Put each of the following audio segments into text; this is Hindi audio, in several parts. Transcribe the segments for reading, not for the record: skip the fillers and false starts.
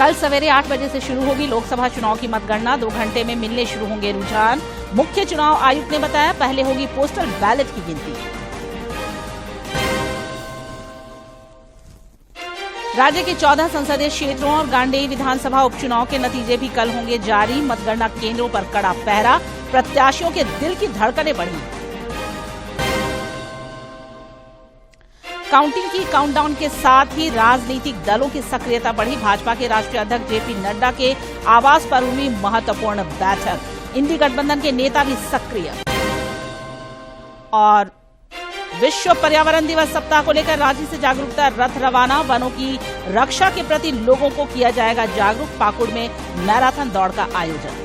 कल सवेरे 8 बजे से शुरू होगी लोकसभा चुनाव की मतगणना। 2 घंटे में मिलने शुरू होंगे रुझान। मुख्य चुनाव आयुक्त ने बताया पहले होगी पोस्टल बैलेट की गिनती। राज्य के 14 संसदीय क्षेत्रों और गांडेय विधानसभा उपचुनाव के नतीजे भी कल होंगे जारी। मतगणना केंद्रों पर कड़ा पहरा, प्रत्याशियों के दिल की धड़कनें बढ़ी। काउंटिंग की काउंटडाउन के साथ ही राजनीतिक दलों की सक्रियता बढ़ी। भाजपा के राष्ट्रीय अध्यक्ष जेपी नड्डा के आवास पर हुई महत्वपूर्ण बैठक। इंडी गठबंधन के नेता भी सक्रिय। और विश्व पर्यावरण दिवस सप्ताह को लेकर रांची से जागरूकता रथ रवाना। वनों की रक्षा के प्रति लोगों को किया जाएगा जागरूक। पाकुड़ में मैराथन दौड़ का आयोजन।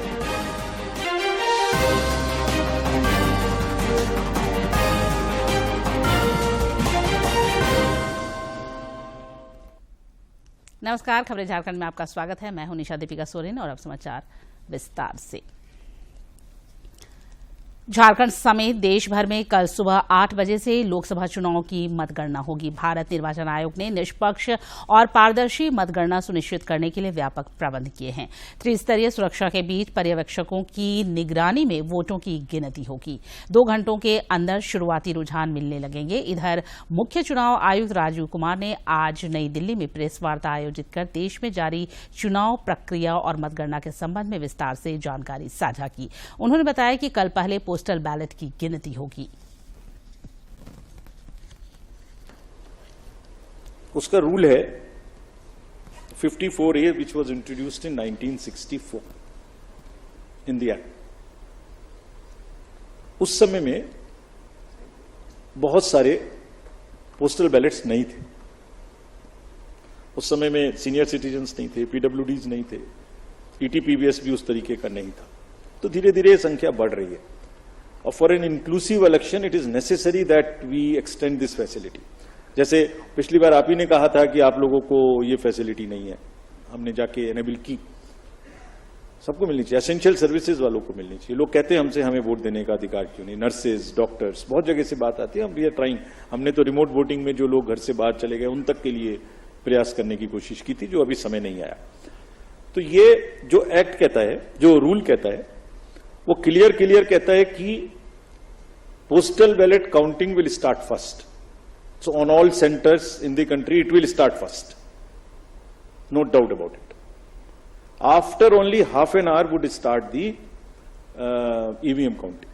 नमस्कार, खबरें झारखंड में आपका स्वागत है। मैं हूं निशा दीपिका सोरेन और अब समाचार विस्तार से। झारखंड समेत देश भर में कल सुबह 8 बजे से लोकसभा चुनाव की मतगणना होगी। भारत निर्वाचन आयोग ने निष्पक्ष और पारदर्शी मतगणना सुनिश्चित करने के लिए व्यापक प्रबंध किए हैं। त्रिस्तरीय सुरक्षा के बीच पर्यवेक्षकों की निगरानी में वोटों की गिनती होगी। 2 घंटों के अंदर शुरुआती रुझान मिलने लगेंगे। इधर मुख्य चुनाव आयुक्त राजीव कुमार ने आज नई दिल्ली में प्रेस वार्ता आयोजित कर देश में जारी चुनाव प्रक्रिया और मतगणना के संबंध में विस्तार से जानकारी साझा की। उन्होंने बताया कि कल पहले पोस्टल बैलेट की गिनती होगी। उसका रूल है 54A which was introduced in 1964 in the act। उस समय में बहुत सारे पोस्टल बैलेट्स नहीं थे। उस समय में सीनियर सिटीजन्स नहीं थे, PWDs नहीं थे, ETPBS भी उस तरीके का नहीं था। तो धीरे धीरे संख्या बढ़ रही है और for an inclusive election it is necessary that we extend this facility. जैसे पिछली बार आप ही ने कहा था कि आप लोगों को ये फैसिलिटी नहीं है, हमने जाके एनेबल की। सबको मिलनी चाहिए, एसेंशियल सर्विसेज वालों को मिलनी चाहिए। लोग कहते हैं हमसे हमें वोट देने का अधिकार क्यों नहीं। नर्सेज, डॉक्टर्स, बहुत जगह से बात आती है। हम वी आर ट्राइंग। हमने तो रिमोट वोटिंग में जो लोग घर से बाहर चले गए उन तक के लिए प्रयास करने की कोशिश की थी, जो अभी समय नहीं आया। तो ये जो एक्ट कहता है, जो रूल कहता है, वो क्लियर कहता है कि postal ballot counting will start first. So on all centres in the country it will start first, no doubt about it. After only half an hour would start the EVM counting.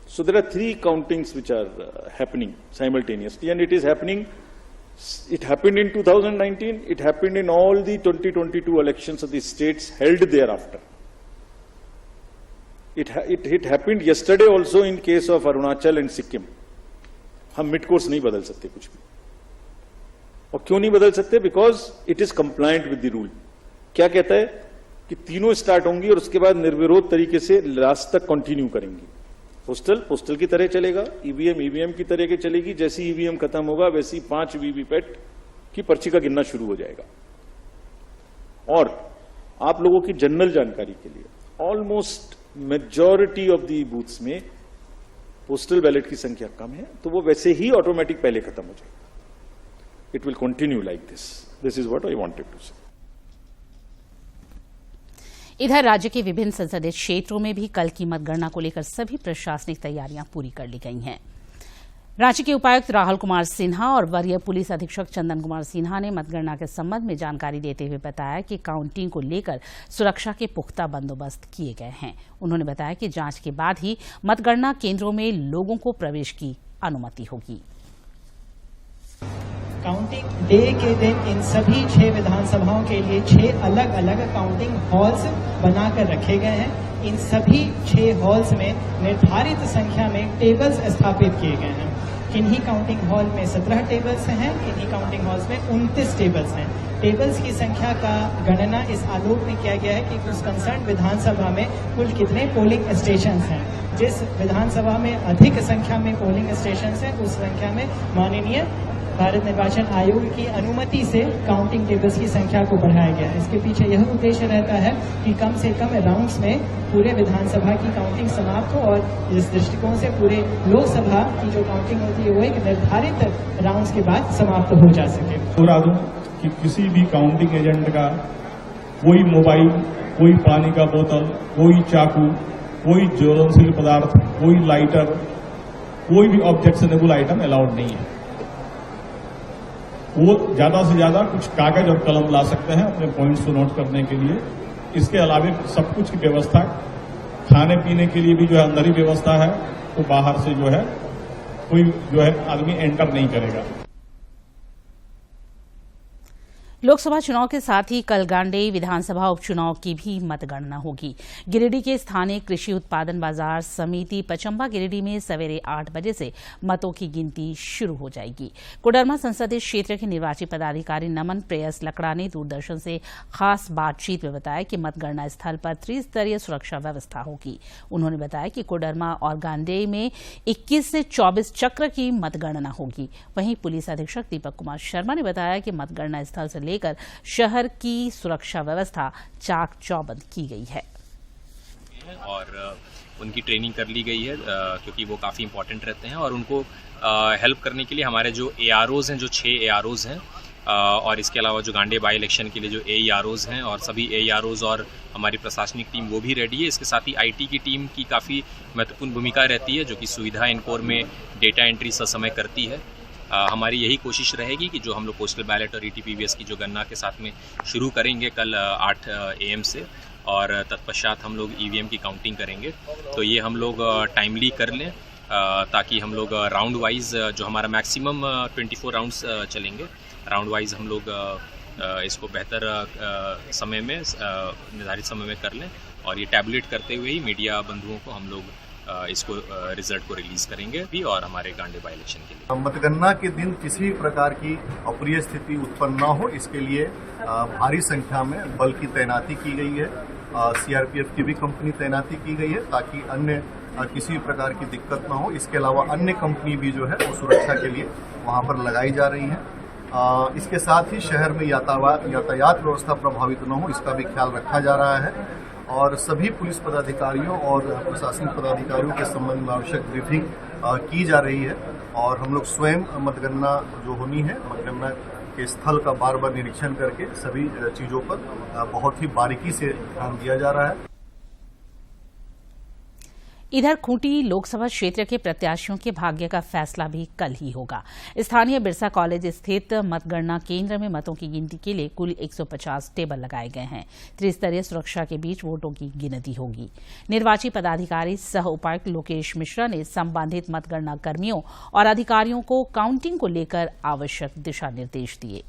So there are 3 countings which are happening simultaneously and it is happening. It happened in 2019. It happened in all the 2022 elections of the states held thereafter. It happened yesterday also in case of Arunachal and Sikkim. हम मिड कोर्स नहीं बदल सकते कुछ भी। और क्यों नहीं बदल सकते? Because it is compliant with the rule. क्या कहता है कि तीनों स्टार्ट होंगी और उसके बाद निर्विरोध तरीके से लास्ट तक कंटिन्यू करेंगी। पोस्टल की तरह चलेगा, EVM की तरह के चलेगी। जैसे EVM खत्म होगा वैसे ही 5 वीवीपैट की पर्ची का गिनना शुरू हो जाएगा। और आप लोगों की जनरल जानकारी के लिए almost majority of the booths में पोस्टल बैलेट की संख्या कम है, तो वो वैसे ही ऑटोमेटिक पहले खत्म हो जाएगा। It will continue like this. This is what I wanted to say. इधर राज्य के विभिन्न संसदीय क्षेत्रों में भी कल की मतगणना को लेकर सभी प्रशासनिक तैयारियां पूरी कर ली गई हैं। रांची के उपायुक्त राहुल कुमार सिन्हा और वरीय पुलिस अधीक्षक चंदन कुमार सिन्हा ने मतगणना के संबंध में जानकारी देते हुए बताया कि काउंटिंग को लेकर सुरक्षा के पुख्ता बंदोबस्त किए गए हैं। उन्होंने बताया कि जांच के बाद ही मतगणना केंद्रों में लोगों को प्रवेश की अनुमति होगी। काउंटिंग डे के दिन इन सभी 6 विधानसभाओं के लिए 6 अलग अलग काउंटिंग हॉल्स बनाकर रखे गए हैं। इन सभी 6 हॉल्स में निर्धारित संख्या में टेबल्स स्थापित किए गए हैं। किन्हीं काउंटिंग हॉल में 17 टेबल्स हैं, किन्हीं काउंटिंग हॉल्स में 29 टेबल्स हैं। टेबल्स की संख्या का गणना इस आलोक में किया गया है कि उस कंसर्न विधानसभा में कुल कितने पोलिंग स्टेशन हैं। जिस विधानसभा में अधिक संख्या में पोलिंग स्टेशन हैं उस संख्या में माननीय भारत निर्वाचन आयोग की अनुमति से काउंटिंग टेबल्स की संख्या को बढ़ाया गया है। इसके पीछे यह उद्देश्य रहता है कि कम से कम राउंड्स में पूरे विधानसभा की काउंटिंग समाप्त हो और इस दृष्टिकोण से पूरे लोकसभा की जो काउंटिंग होती है वो एक निर्धारित राउंड्स के बाद समाप्त हो जा सके। बता दूं कि किसी भी काउंटिंग एजेंट का कोई मोबाइल, कोई पानी का बोतल, कोई चाकू, कोई ज्वलनशील पदार्थ, कोई लाइटर, कोई भी ऑब्जेक्शनेबल आइटम अलाउड नहीं है। वो ज्यादा से ज्यादा कुछ कागज और कलम ला सकते हैं अपने पॉइंट्स को नोट करने के लिए। इसके अलावा सब कुछ की व्यवस्था, खाने पीने के लिए भी जो है अंदर ही व्यवस्था है, तो बाहर से जो है कोई जो है आदमी एंटर नहीं करेगा। लोकसभा चुनाव के साथ ही कल गांडेय विधानसभा उपचुनाव की भी मतगणना होगी। गिरिडीह के स्थानीय कृषि उत्पादन बाजार समिति पचम्बा गिरिडीह में सवेरे 8 बजे से मतों की गिनती शुरू हो जाएगी। कोडरमा संसदीय क्षेत्र के निर्वाची पदाधिकारी नमन प्रेयस लकड़ा ने दूरदर्शन से खास बातचीत में बताया कि मतगणना स्थल पर त्रिस्तरीय सुरक्षा व्यवस्था होगी। उन्होंने बताया कि कोडरमा और गांडेय में 21 से 24 चक्र की मतगणना होगी। वहीं पुलिस अधीक्षक दीपक कुमार शर्मा ने बताया कि मतगणना स्थल से लेकर शहर की सुरक्षा व्यवस्था चाक चौबंद की गई है और उनकी ट्रेनिंग कर ली गई है क्योंकि वो काफ़ी इंपॉर्टेंट रहते हैं और उनको हेल्प करने के लिए हमारे जो AROs हैं, जो 6 AROs हैं और इसके अलावा जो गांडेय बाई इलेक्शन के लिए जो AEROs हैं और सभी AEROs और हमारी प्रशासनिक टीम वो भी रेडी है। इसके साथ ही IT की टीम की काफ़ी महत्वपूर्ण भूमिका रहती है जो कि सुविधा इनकोर में डेटा एंट्री समय करती है। हमारी यही कोशिश रहेगी कि जो हम लोग पोस्टल बैलेट और ETPBS की जो गणना के साथ में शुरू करेंगे कल 8 AM से और तत्पश्चात हम लोग EVM की काउंटिंग करेंगे, तो ये हम लोग टाइमली कर लें ताकि हम लोग राउंड वाइज जो हमारा मैक्सिमम 24 राउंड्स चलेंगे, राउंड वाइज हम लोग इसको बेहतर समय में निर्धारित समय में कर लें और ये टैबलेट करते हुए ही मीडिया बंधुओं को हम लोग इसको रिजल्ट को रिलीज करेंगे भी और हमारे गांडेय बाई इलेक्शन के लिए मतगणना के दिन किसी भी प्रकार की अप्रिय स्थिति उत्पन्न न हो, इसके लिए भारी संख्या में बल की तैनाती की गई है। CRPF की भी कंपनी तैनाती की गई है ताकि अन्य किसी भी प्रकार की दिक्कत न हो। इसके अलावा अन्य कंपनी भी जो है वो सुरक्षा के लिए वहां पर लगाई जा रही है। इसके साथ ही शहर में यातायात व्यवस्था प्रभावित न हो, इसका भी ख्याल रखा जा रहा है और सभी पुलिस पदाधिकारियों और प्रशासनिक पदाधिकारियों के संबंध में आवश्यक ब्रीफिंग की जा रही है और हम लोग स्वयं मतगणना जो होनी है, मतगणना के स्थल का बार बार निरीक्षण करके सभी चीज़ों पर बहुत ही बारीकी से ध्यान दिया जा रहा है। इधर खूंटी लोकसभा क्षेत्र के प्रत्याशियों के भाग्य का फैसला भी कल ही होगा। स्थानीय बिरसा कॉलेज स्थित मतगणना केंद्र में मतों की गिनती के लिए कुल 150 टेबल लगाए गए हैं। त्रिस्तरीय सुरक्षा के बीच वोटों की गिनती होगी। निर्वाची पदाधिकारी सह उपायुक्त लोकेश मिश्रा ने संबंधित मतगणना कर्मियों और अधिकारियों को काउंटिंग को लेकर आवश्यक दिशा निर्देश दिए।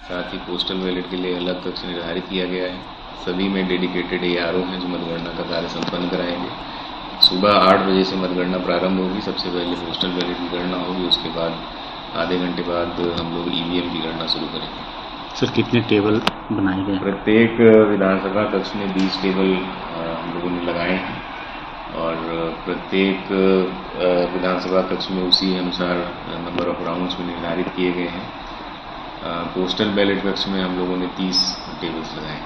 साथ ही पोस्टल बैलेट के लिए अलग कक्ष निर्धारित किया गया है। सभी में डेडिकेटेड ARO हैं जो मतगणना का कार्य संपन्न कराएंगे। सुबह 8 बजे से मतगणना प्रारंभ होगी। सबसे पहले पोस्टल बैलेट की गणना होगी, उसके बाद आधे घंटे बाद हम लोग EVM की गणना शुरू करेंगे। सर, कितने टेबल बनाए गए? प्रत्येक विधानसभा कक्ष में 20 टेबल हम लोगों ने लगाए हैं और प्रत्येक विधानसभा कक्ष में उसी अनुसार नंबर ऑफ राउंड्स में निर्धारित किए गए हैं। पोस्टल बैलेट कक्ष में हम लोगों ने 30 टेबल्स लगाए।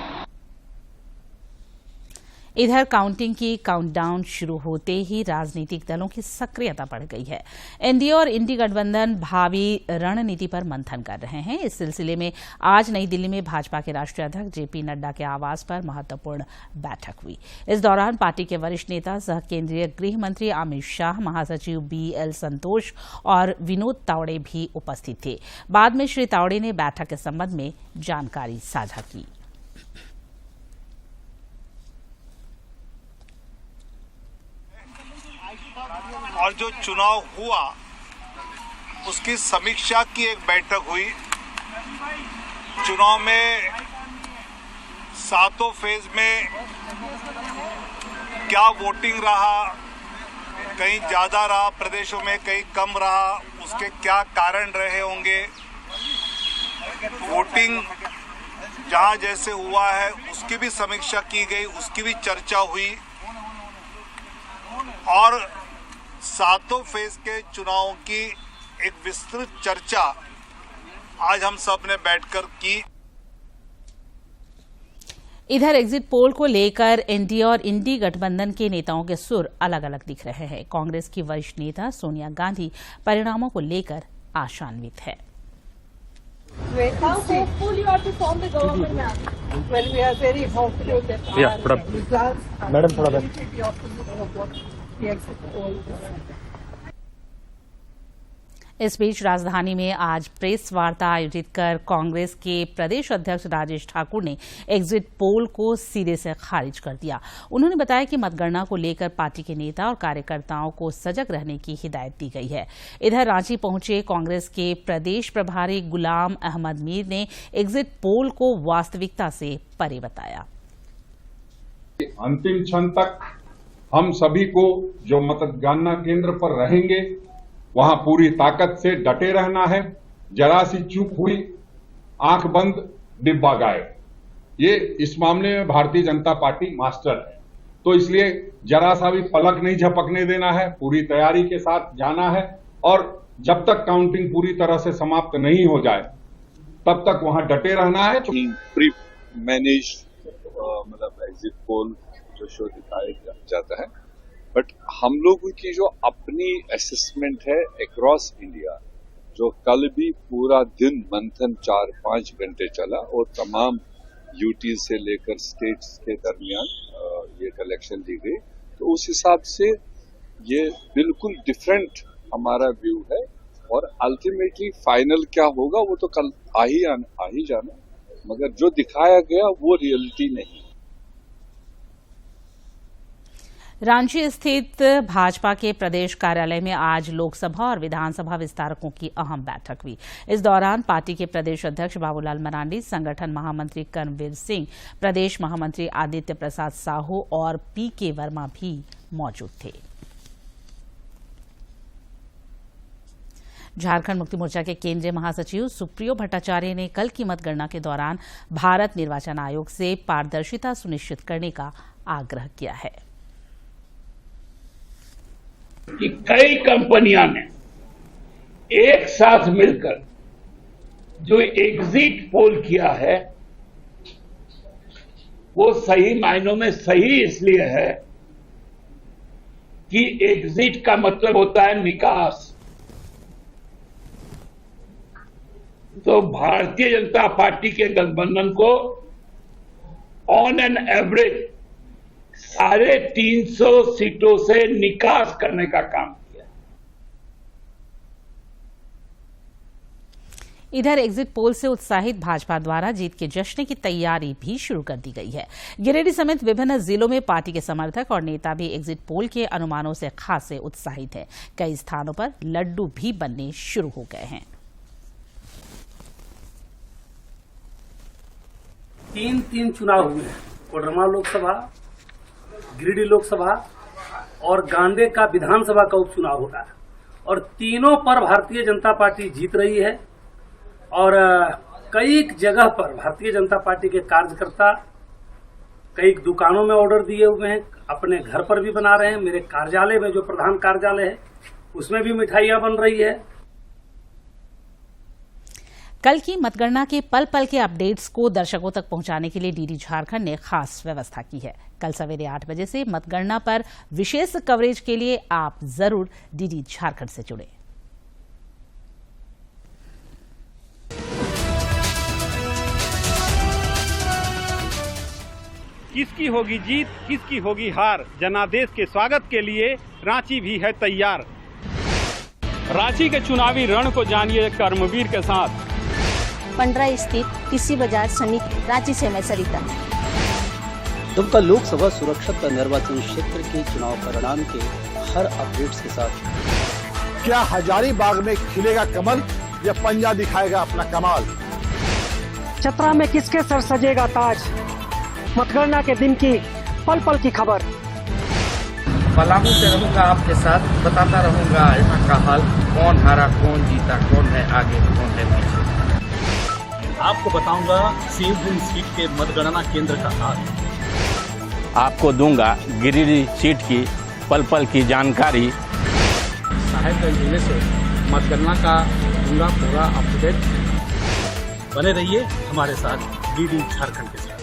इधर काउंटिंग की काउंटडाउन शुरू होते ही राजनीतिक दलों की सक्रियता बढ़ गई है। एनडीए और इंडी गठबंधन भावी रणनीति पर मंथन कर रहे हैं। इस सिलसिले में आज नई दिल्ली में भाजपा के राष्ट्रीय अध्यक्ष जेपी नड्डा के आवास पर महत्वपूर्ण बैठक हुई। इस दौरान पार्टी के वरिष्ठ नेता सह केंद्रीय गृह मंत्री अमित शाह, महासचिव BL संतोष और विनोद तावड़े भी उपस्थित थे। बाद में श्री तावड़े ने बैठक के संबंध में जानकारी साझा की। और जो चुनाव हुआ उसकी समीक्षा की एक बैठक हुई। चुनाव में 7 फेज में क्या वोटिंग रहा, कहीं ज्यादा रहा प्रदेशों में, कहीं कम रहा, उसके क्या कारण रहे होंगे, वोटिंग जहां जैसे हुआ है उसकी भी समीक्षा की गई, उसकी भी चर्चा हुई और 7 फेज के चुनावों की एक विस्तृत चर्चा आज हम सब ने बैठकर की। इधर एग्जिट पोल को लेकर एनडीए और इंडी गठबंधन के नेताओं के सुर अलग अलग दिख रहे हैं। कांग्रेस की वरिष्ठ नेता सोनिया गांधी परिणामों को लेकर आशान्वित है। How hopeful you are to form the government now? Well, we are very hopeful that our results are going to be optimistic of what the exit poll is. इस बीच राजधानी में आज प्रेस वार्ता आयोजित कर कांग्रेस के प्रदेश अध्यक्ष राजेश ठाकुर ने एग्जिट पोल को सिरे से खारिज कर दिया। उन्होंने बताया कि मतगणना को लेकर पार्टी के नेता और कार्यकर्ताओं को सजग रहने की हिदायत दी गई है। इधर रांची पहुंचे कांग्रेस के प्रदेश प्रभारी गुलाम अहमद मीर ने एग्जिट पोल को वास्तविकता से परे बताया। अंतिम क्षण तक हम सभी को जो मतगणना केंद्र पर रहेंगे वहां पूरी ताकत से डटे रहना है। जरा सी चूक हुई, आंख बंद डिब्बा गायब। ये इस मामले में भारतीय जनता पार्टी मास्टर है, तो इसलिए जरा सा भी पलक नहीं झपकने देना है, पूरी तैयारी के साथ जाना है और जब तक काउंटिंग पूरी तरह से समाप्त नहीं हो जाए तब तक वहां डटे रहना है। प्री मैनेज मतलब एग्जिट पोल जो शो दिखाया जाता है, बट हम लोगों की जो अपनी असेसमेंट है अक्रॉस इंडिया, जो कल भी पूरा दिन मंथन 4-5 घंटे चला और तमाम यूटी से लेकर स्टेट्स के दरमियान ये कलेक्शन दी गई, तो उस हिसाब से ये बिल्कुल डिफरेंट हमारा व्यू है। और अल्टीमेटली फाइनल क्या होगा वो तो कल आ ही जाना, मगर जो दिखाया गया वो रियलिटी नहीं। रांची स्थित भाजपा के प्रदेश कार्यालय में आज लोकसभा और विधानसभा विस्तारकों की अहम बैठक हुई। इस दौरान पार्टी के प्रदेश अध्यक्ष बाबूलाल मरांडी, संगठन महामंत्री कर्मवीर सिंह, प्रदेश महामंत्री आदित्य प्रसाद साहू और पीके वर्मा भी मौजूद थे। झारखंड मुक्ति मोर्चा के केंद्रीय महासचिव सुप्रियो भट्टाचार्य ने कल की मतगणना के दौरान भारत निर्वाचन आयोग से पारदर्शिता सुनिश्चित करने का आग्रह किया है कि कई कंपनियां ने एक साथ मिलकर जो एग्जिट पोल किया है वो सही मायनों में सही इसलिए है कि एग्जिट का मतलब होता है निकास। तो भारतीय जनता पार्टी के गठबंधन को ऑन एन एवरेज 350 सीटों से निकास करने का काम किया। इधर एग्जिट पोल से उत्साहित भाजपा द्वारा जीत के जश्न की तैयारी भी शुरू कर दी गई है। गिरिडीह समेत विभिन्न जिलों में पार्टी के समर्थक और नेता भी एग्जिट पोल के अनुमानों से खासे उत्साहित हैं। कई स्थानों पर लड्डू भी बनने शुरू हो गए हैं। 3 चुनाव हुए हैं, कोडरमा लोकसभा, गिरिडीह लोकसभा और गांधे का विधानसभा का उपचुनाव होगा और तीनों पर भारतीय जनता पार्टी जीत रही है। और कई जगह पर भारतीय जनता पार्टी के कार्यकर्ता कई दुकानों में ऑर्डर दिए हुए हैं, अपने घर पर भी बना रहे हैं। मेरे कार्यालय में जो प्रधान कार्यालय है उसमें भी मिठाइयां बन रही है। कल की मतगणना के पल पल के अपडेट्स को दर्शकों तक पहुंचाने के लिए डीडी झारखंड ने खास व्यवस्था की है। कल सवेरे 8 बजे से मतगणना पर विशेष कवरेज के लिए आप जरूर डीडी झारखंड से जुड़ें। किसकी होगी जीत, किसकी होगी हार, जनादेश के स्वागत के लिए रांची भी है तैयार। रांची के चुनावी रण को जानिए कर्मवीर के साथ। 15 स्थित कृषि बाजार समिति, रांची से मैं सरिता। दुमका लोकसभा सुरक्षित निर्वाचन क्षेत्र के चुनाव परिणाम के हर अपडेट्स के साथ। क्या हजारीबाग में खिलेगा कमल या पंजा दिखाएगा अपना कमाल? चतरा में किसके सर सजेगा ताज, मतगणना के दिन की पल पल की खबर। पलामू से रहूंगा आपके साथ, बताता रहूंगा यहाँ का हाल, कौन हारा कौन जीता, कौन है आगे कौन है पीछे। आपको बताऊंगा सिंहभूम सीट के मतगणना केंद्र का हाल। आपको दूंगा गिरिडीह सीट की पल पल की जानकारी। साहेबगंज जिले से मतगणना का दूंगा पूरा अपडेट। बने रहिए हमारे साथ डीडी झारखंड के साथ।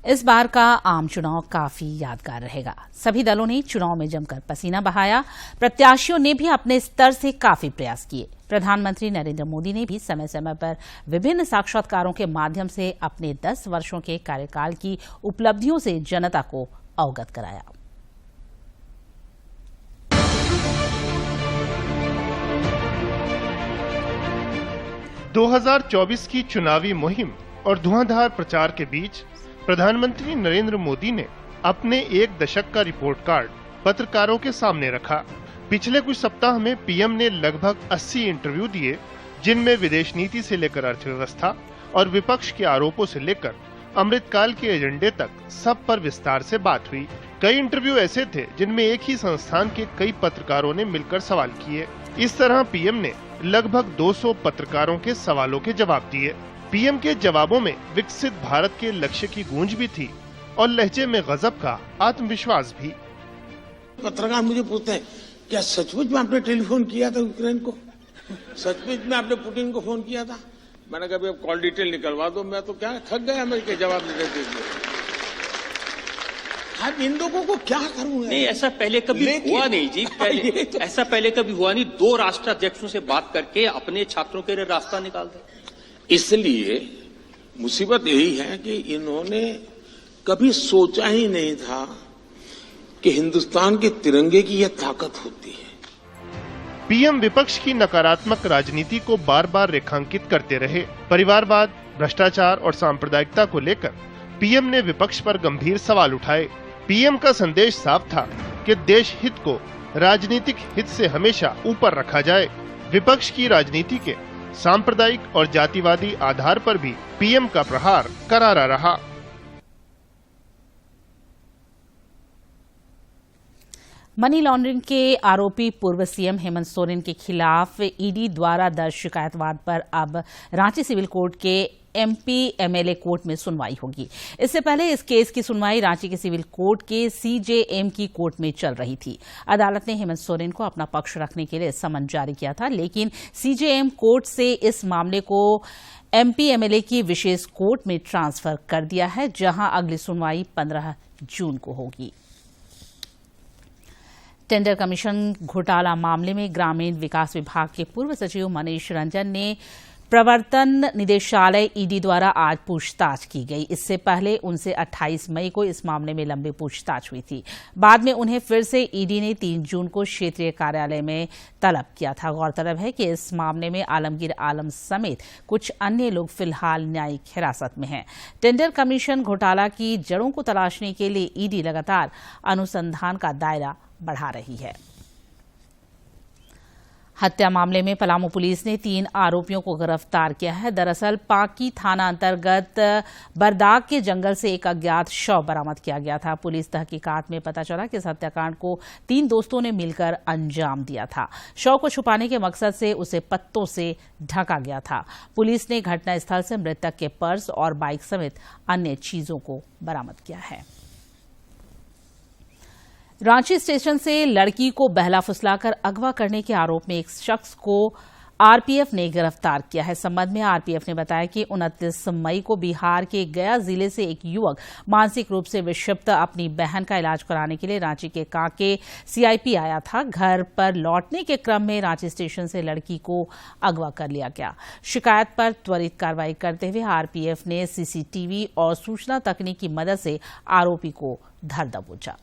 इस बार का आम चुनाव काफी यादगार रहेगा। सभी दलों ने चुनाव में जमकर पसीना बहाया। प्रत्याशियों ने भी अपने स्तर से काफी प्रयास किए। प्रधानमंत्री नरेंद्र मोदी ने भी समय समय पर विभिन्न साक्षात्कारों के माध्यम से अपने 10 वर्षों के कार्यकाल की उपलब्धियों से जनता को अवगत कराया। ...2024 की चुनावी मुहिम और धुआंधार प्रचार के बीच प्रधानमंत्री नरेंद्र मोदी ने अपने 1 दशक का रिपोर्ट कार्ड पत्रकारों के सामने रखा। पिछले कुछ सप्ताह में पीएम ने लगभग 80 इंटरव्यू दिए, जिनमें विदेश नीति से लेकर अर्थव्यवस्था और विपक्ष के आरोपों से लेकर अमृतकाल के एजेंडे तक सब पर विस्तार से बात हुई। कई इंटरव्यू ऐसे थे जिनमें एक ही संस्थान के कई पत्रकारों ने मिलकर सवाल किए। इस तरह पीएम ने लगभग 200 पत्रकारों के सवालों के जवाब दिए। पीएम के जवाबों में विकसित भारत के लक्ष्य की गूंज भी थी और लहजे में गजब का आत्मविश्वास भी। पत्रकार मुझे पूछते हैं, क्या सचमुच में आपने टेलीफोन किया था यूक्रेन को? सचमुच में आपने पुतिन को फोन किया था? मैंने कहा अब कॉल डिटेल निकलवा दो, मैं तो क्या थक गया अमेरिका जवाब देते हुए। आप इन लोगों को क्या करूं? नहीं, ऐसा पहले कभी हुआ नहीं जी। पहले तो ऐसा पहले कभी हुआ नहीं। 2 राष्ट्राध्यक्षों से बात करके अपने छात्रों के लिए रास्ता निकाल दे। इसलिए मुसीबत यही है कि इन्होंने कभी सोचा ही नहीं था कि हिंदुस्तान के तिरंगे की यह ताकत होती है। पीएम विपक्ष की नकारात्मक राजनीति को बार बार रेखांकित करते रहे। परिवारवाद, भ्रष्टाचार और सांप्रदायिकता को लेकर पीएम ने विपक्ष पर गंभीर सवाल उठाए। पीएम का संदेश साफ था कि देश हित को राजनीतिक हित से हमेशा ऊपर रखा जाए। विपक्ष की राजनीति के सांप्रदायिक और जातिवादी आधार पर भी पीएम का प्रहार करारा रहा। मनी लॉन्ड्रिंग के आरोपी पूर्व सीएम हेमंत सोरेन के खिलाफ ईडी द्वारा दर्ज शिकायतवाद पर अब रांची सिविल कोर्ट के एमपी एमएलए कोर्ट में सुनवाई होगी। इससे पहले इस केस की सुनवाई रांची के सिविल कोर्ट के सीजेएम की कोर्ट में चल रही थी। अदालत ने हेमंत सोरेन को अपना पक्ष रखने के लिए समन जारी किया था, लेकिन सीजेएम कोर्ट से इस मामले को एमपी एमएलए की विशेष कोर्ट में ट्रांसफर कर दिया है, जहां अगली सुनवाई 15 जून को होगी। टेंडर कमीशन घोटाला मामले में ग्रामीण विकास विभाग के पूर्व सचिव मनीष रंजन ने प्रवर्तन निदेशालय ईडी द्वारा आज पूछताछ की गई। इससे पहले उनसे 28 मई को इस मामले में लंबी पूछताछ हुई थी। बाद में उन्हें फिर से ईडी ने 3 जून को क्षेत्रीय कार्यालय में तलब किया था। गौरतलब है कि इस मामले में आलमगीर आलम समेत कुछ अन्य लोग फिलहाल न्यायिक हिरासत में हैं। टेंडर कमीशन घोटाला की जड़ों को तलाशने के लिए ईडी लगातार अनुसंधान का दायरा बढ़ा रही है। हत्या मामले में पलामू पुलिस ने 3 आरोपियों को गिरफ्तार किया है। दरअसल पाकी थाना अंतर्गत बरदाग के जंगल से एक अज्ञात शव बरामद किया गया था। पुलिस तहकीकात में पता चला कि इस हत्याकांड को 3 दोस्तों ने मिलकर अंजाम दिया था। शव को छुपाने के मकसद से उसे पत्तों से ढका गया था। पुलिस ने घटनास्थल से मृतक के पर्स और बाइक समेत अन्य चीजों को बरामद किया है। रांची स्टेशन से लड़की को बहला फुसलाकर अगवा करने के आरोप में एक शख्स को आरपीएफ ने गिरफ्तार किया है। संबंध में आरपीएफ ने बताया कि 29 मई को बिहार के गया जिले से एक युवक मानसिक रूप से विक्षिप्त अपनी बहन का इलाज कराने के लिए रांची के कांके सीआईपी आया था। घर पर लौटने के क्रम में रांची स्टेशन से लड़की को अगवा कर लिया गया। शिकायत पर त्वरित कार्रवाई करते हुए आरपीएफ ने सीसीटीवी और सूचना तकनीक की मदद से आरोपी को धर दबोचा।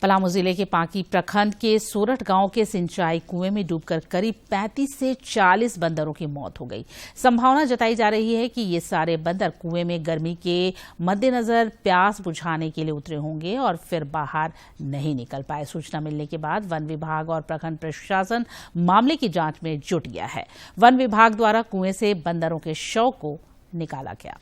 पलामू जिले के पांकी प्रखंड के सोरठ गांव के सिंचाई कुएं में डूबकर करीब 35 से 40 बंदरों की मौत हो गई। संभावना जताई जा रही है कि ये सारे बंदर कुएं में गर्मी के मद्देनजर प्यास बुझाने के लिए उतरे होंगे और फिर बाहर नहीं निकल पाए। सूचना मिलने के बाद वन विभाग और प्रखंड प्रशासन मामले की जांच में जुट गया है। वन विभाग द्वारा कुएं से बंदरों के शव को निकाला गया।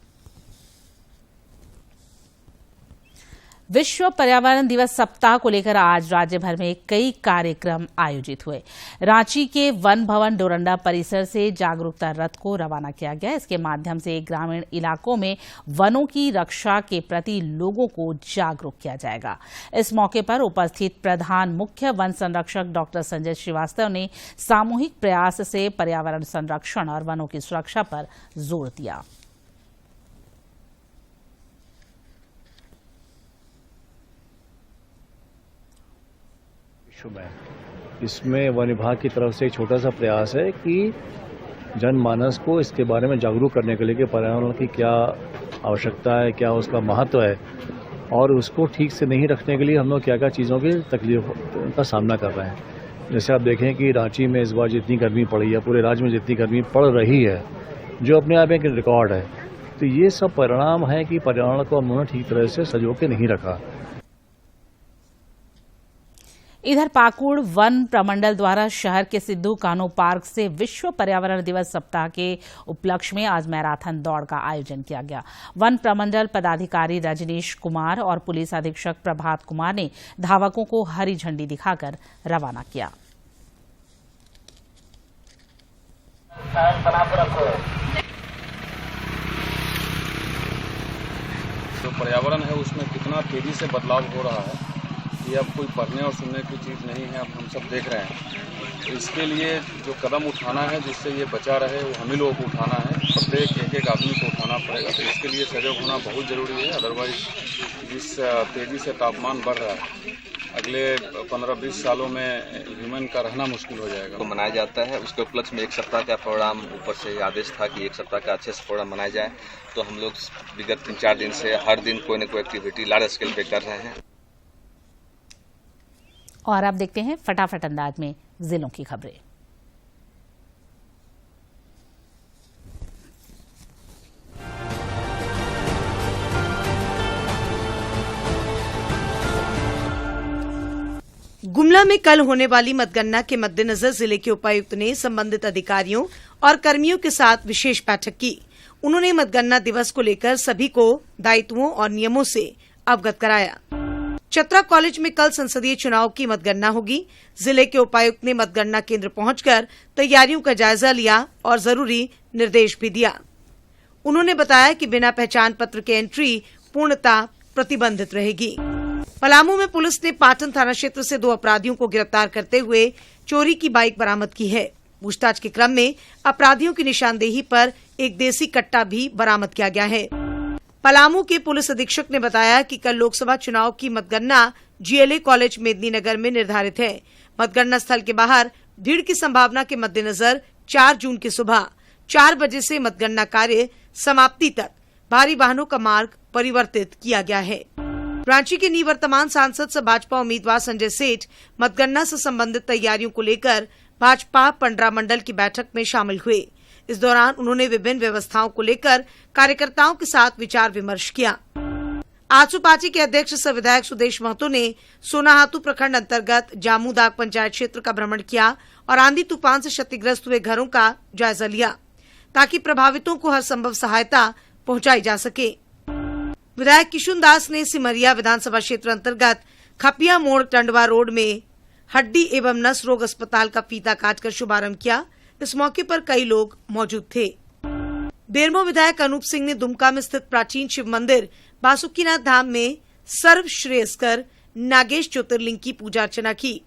विश्व पर्यावरण दिवस सप्ताह को लेकर आज राज्य भर में कई कार्यक्रम आयोजित हुए। रांची के वन भवन डोरंडा परिसर से जागरूकता रथ को रवाना किया गया। इसके माध्यम से ग्रामीण इलाकों में वनों की रक्षा के प्रति लोगों को जागरूक किया जाएगा। इस मौके पर उपस्थित प्रधान मुख्य वन संरक्षक डॉक्टर संजय श्रीवास्तव ने सामूहिक प्रयास से पर्यावरण संरक्षण और वनों की सुरक्षा पर जोर दिया। शुभ है। इसमें वन विभाग की तरफ से एक छोटा सा प्रयास है कि जनमानस को इसके बारे में जागरूक करने के लिए कि पर्यावरण की क्या आवश्यकता है, क्या उसका महत्व है और उसको ठीक से नहीं रखने के लिए हम लोग क्या क्या चीज़ों की तकलीफ का सामना कर रहे हैं। जैसे आप देखें कि रांची में इस बार जितनी गर्मी पड़ी है, पूरे राज्य में जितनी गर्मी पड़ रही है, जो अपने आप एक रिकॉर्ड है, तो ये सब परिणाम है कि पर्यावरण को हमने ठीक तरह से सजो के नहीं रखा। इधर पाकुड़ वन प्रमंडल द्वारा शहर के सिद्धू कान्हू पार्क से विश्व पर्यावरण दिवस सप्ताह के उपलक्ष्य में आज मैराथन दौड़ का आयोजन किया गया। वन प्रमंडल पदाधिकारी रजनीश कुमार और पुलिस अधीक्षक प्रभात कुमार ने धावकों को हरी झंडी दिखाकर रवाना किया। जो पर्यावरण है उसमें कितना तेजी से बदलाव हो रहा है, ये अब कोई पढ़ने और सुनने की चीज़ नहीं है, अब हम सब देख रहे हैं। तो इसके लिए जो कदम उठाना है जिससे ये बचा रहे वो हम ही लोगों को उठाना है, प्रत्येक एक आदमी को उठाना पड़ेगा। तो इसके लिए सजग होना बहुत ज़रूरी है, अदरवाइज जिस तेज़ी से तापमान बढ़ रहा है अगले 15-20 सालों में ह्यूमन का रहना मुश्किल हो जाएगा। तो मनाया जाता है, उसके उपलक्ष्य में एक सप्ताह का प्रोग्राम ऊपर से आदेश था कि एक सप्ताह का अच्छे से प्रोग्राम मनाया जाए। तो हम लोग विगत 3-4 दिन से हर दिन कोई न कोई एक्टिविटी लार्ज स्केल पे कर रहे हैं। और अब देखते हैं फटाफट अंदाज में जिलों की खबरें। गुमला में कल होने वाली मतगणना के मद्देनजर जिले के उपायुक्त ने संबंधित अधिकारियों और कर्मियों के साथ विशेष बैठक की। उन्होंने मतगणना दिवस को लेकर सभी को दायित्वों और नियमों से अवगत कराया। चतरा कॉलेज में कल संसदीय चुनाव की मतगणना होगी। जिले के उपायुक्त ने मतगणना केंद्र पहुंचकर तैयारियों का जायजा लिया और जरूरी निर्देश भी दिया। उन्होंने बताया कि बिना पहचान पत्र के एंट्री पूर्णतः प्रतिबंधित रहेगी। पलामू में पुलिस ने पाटन थाना क्षेत्र से 2 अपराधियों को गिरफ्तार करते हुए चोरी की बाइक बरामद की है। पूछताछ के क्रम में अपराधियों की निशानदेही पर एक देसी कट्टा भी बरामद किया गया है। पलामू के पुलिस अधीक्षक ने बताया कि कल लोकसभा चुनाव की मतगणना जीएलए कॉलेज मेदिनीनगर में निर्धारित है। मतगणना स्थल के बाहर भीड़ की संभावना के मद्देनजर 4 जून की सुबह 4 बजे से मतगणना कार्य समाप्ति तक भारी वाहनों का मार्ग परिवर्तित किया गया है। रांची के निवर्तमान सांसद से भाजपा उम्मीदवार संजय सेठ मतगणना से संबंधित तैयारियों को लेकर भाजपा पंडरा मंडल की बैठक में शामिल हुए। इस दौरान उन्होंने विभिन्न व्यवस्थाओं को लेकर कार्यकर्ताओं के साथ विचार विमर्श किया। आजसू पार्टी के अध्यक्ष सह विधायक सुदेश महतो ने सोनाहातू प्रखंड अंतर्गत जामूदाग पंचायत क्षेत्र का भ्रमण किया और आंधी तूफान से क्षतिग्रस्त हुए घरों का जायजा लिया ताकि प्रभावितों को हर संभव सहायता पहुंचाई जा सके। विधायक किशुन दास ने सिमरिया विधानसभा क्षेत्र अंतर्गत खपिया मोड़ टंडवा रोड में हड्डी एवं नस रोग अस्पताल का फीता काटकर शुभारंभ किया। इस मौके पर कई लोग मौजूद थे। बेरमो विधायक अनूप सिंह ने दुमका में स्थित प्राचीन शिव मंदिर बासुकीनाथ धाम में सर्वश्रेयस्कर नागेश ज्योतिर्लिंग की पूजा अर्चना की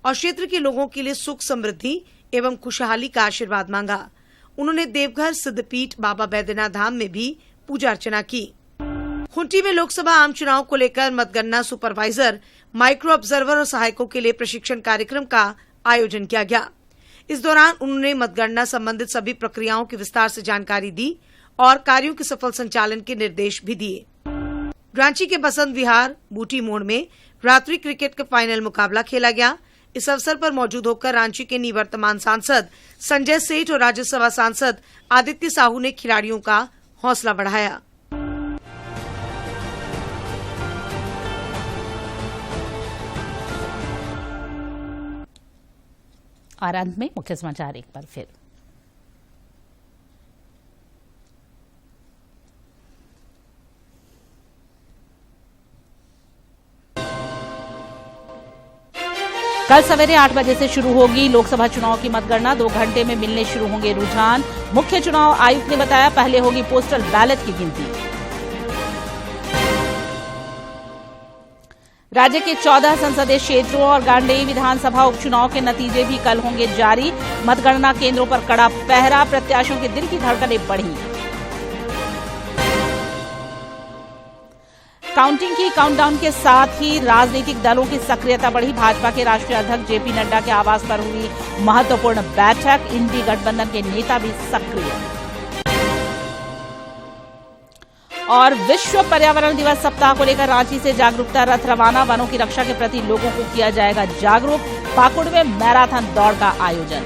और क्षेत्र के लोगों के लिए सुख समृद्धि एवं खुशहाली का आशीर्वाद मांगा। उन्होंने देवघर सिद्धपीठ बाबा बैद्यनाथ धाम में भी पूजा अर्चना की। खूंटी में लोकसभा आम चुनाव को लेकर मतगणना सुपरवाइजर, माइक्रो ऑब्जर्वर और सहायकों के लिए प्रशिक्षण कार्यक्रम का आयोजन किया गया। इस दौरान उन्होंने मतगणना संबंधित सभी प्रक्रियाओं की विस्तार से जानकारी दी और कार्यों के सफल संचालन के निर्देश भी दिए। रांची के बसंत विहार बूटी मोड़ में रात्रि क्रिकेट का फाइनल मुकाबला खेला गया। इस अवसर पर मौजूद होकर रांची के निवर्तमान सांसद संजय सेठ और राज्यसभा सांसद आदित्य साहू ने खिलाड़ियों का हौसला बढ़ाया। और अंत में मुख्य समाचार एक बार फिर। कल सवेरे 8 बजे से शुरू होगी लोकसभा चुनाव की मतगणना। 2 घंटे में मिलने शुरू होंगे रुझान। मुख्य चुनाव आयुक्त ने बताया पहले होगी पोस्टल बैलेट की गिनती। राज्य के 14 संसदीय क्षेत्रों और गांडेय विधानसभा उपचुनाव के नतीजे भी कल होंगे जारी। मतगणना केंद्रों पर कड़ा पहरा, प्रत्याशियों के दिल की धड़कनें बढ़ी। काउंटिंग की काउंटडाउन के साथ ही राजनीतिक दलों की सक्रियता बढ़ी। भाजपा के राष्ट्रीय अध्यक्ष जेपी नड्डा के आवास पर हुई महत्वपूर्ण बैठक। इंडी गठबंधन के नेता भी सक्रिय। और विश्व पर्यावरण दिवस सप्ताह को लेकर रांची से जागरूकता रथ रवाना। वनों की रक्षा के प्रति लोगों को किया जाएगा जागरूक। पाकुड़ में मैराथन दौड़ का आयोजन।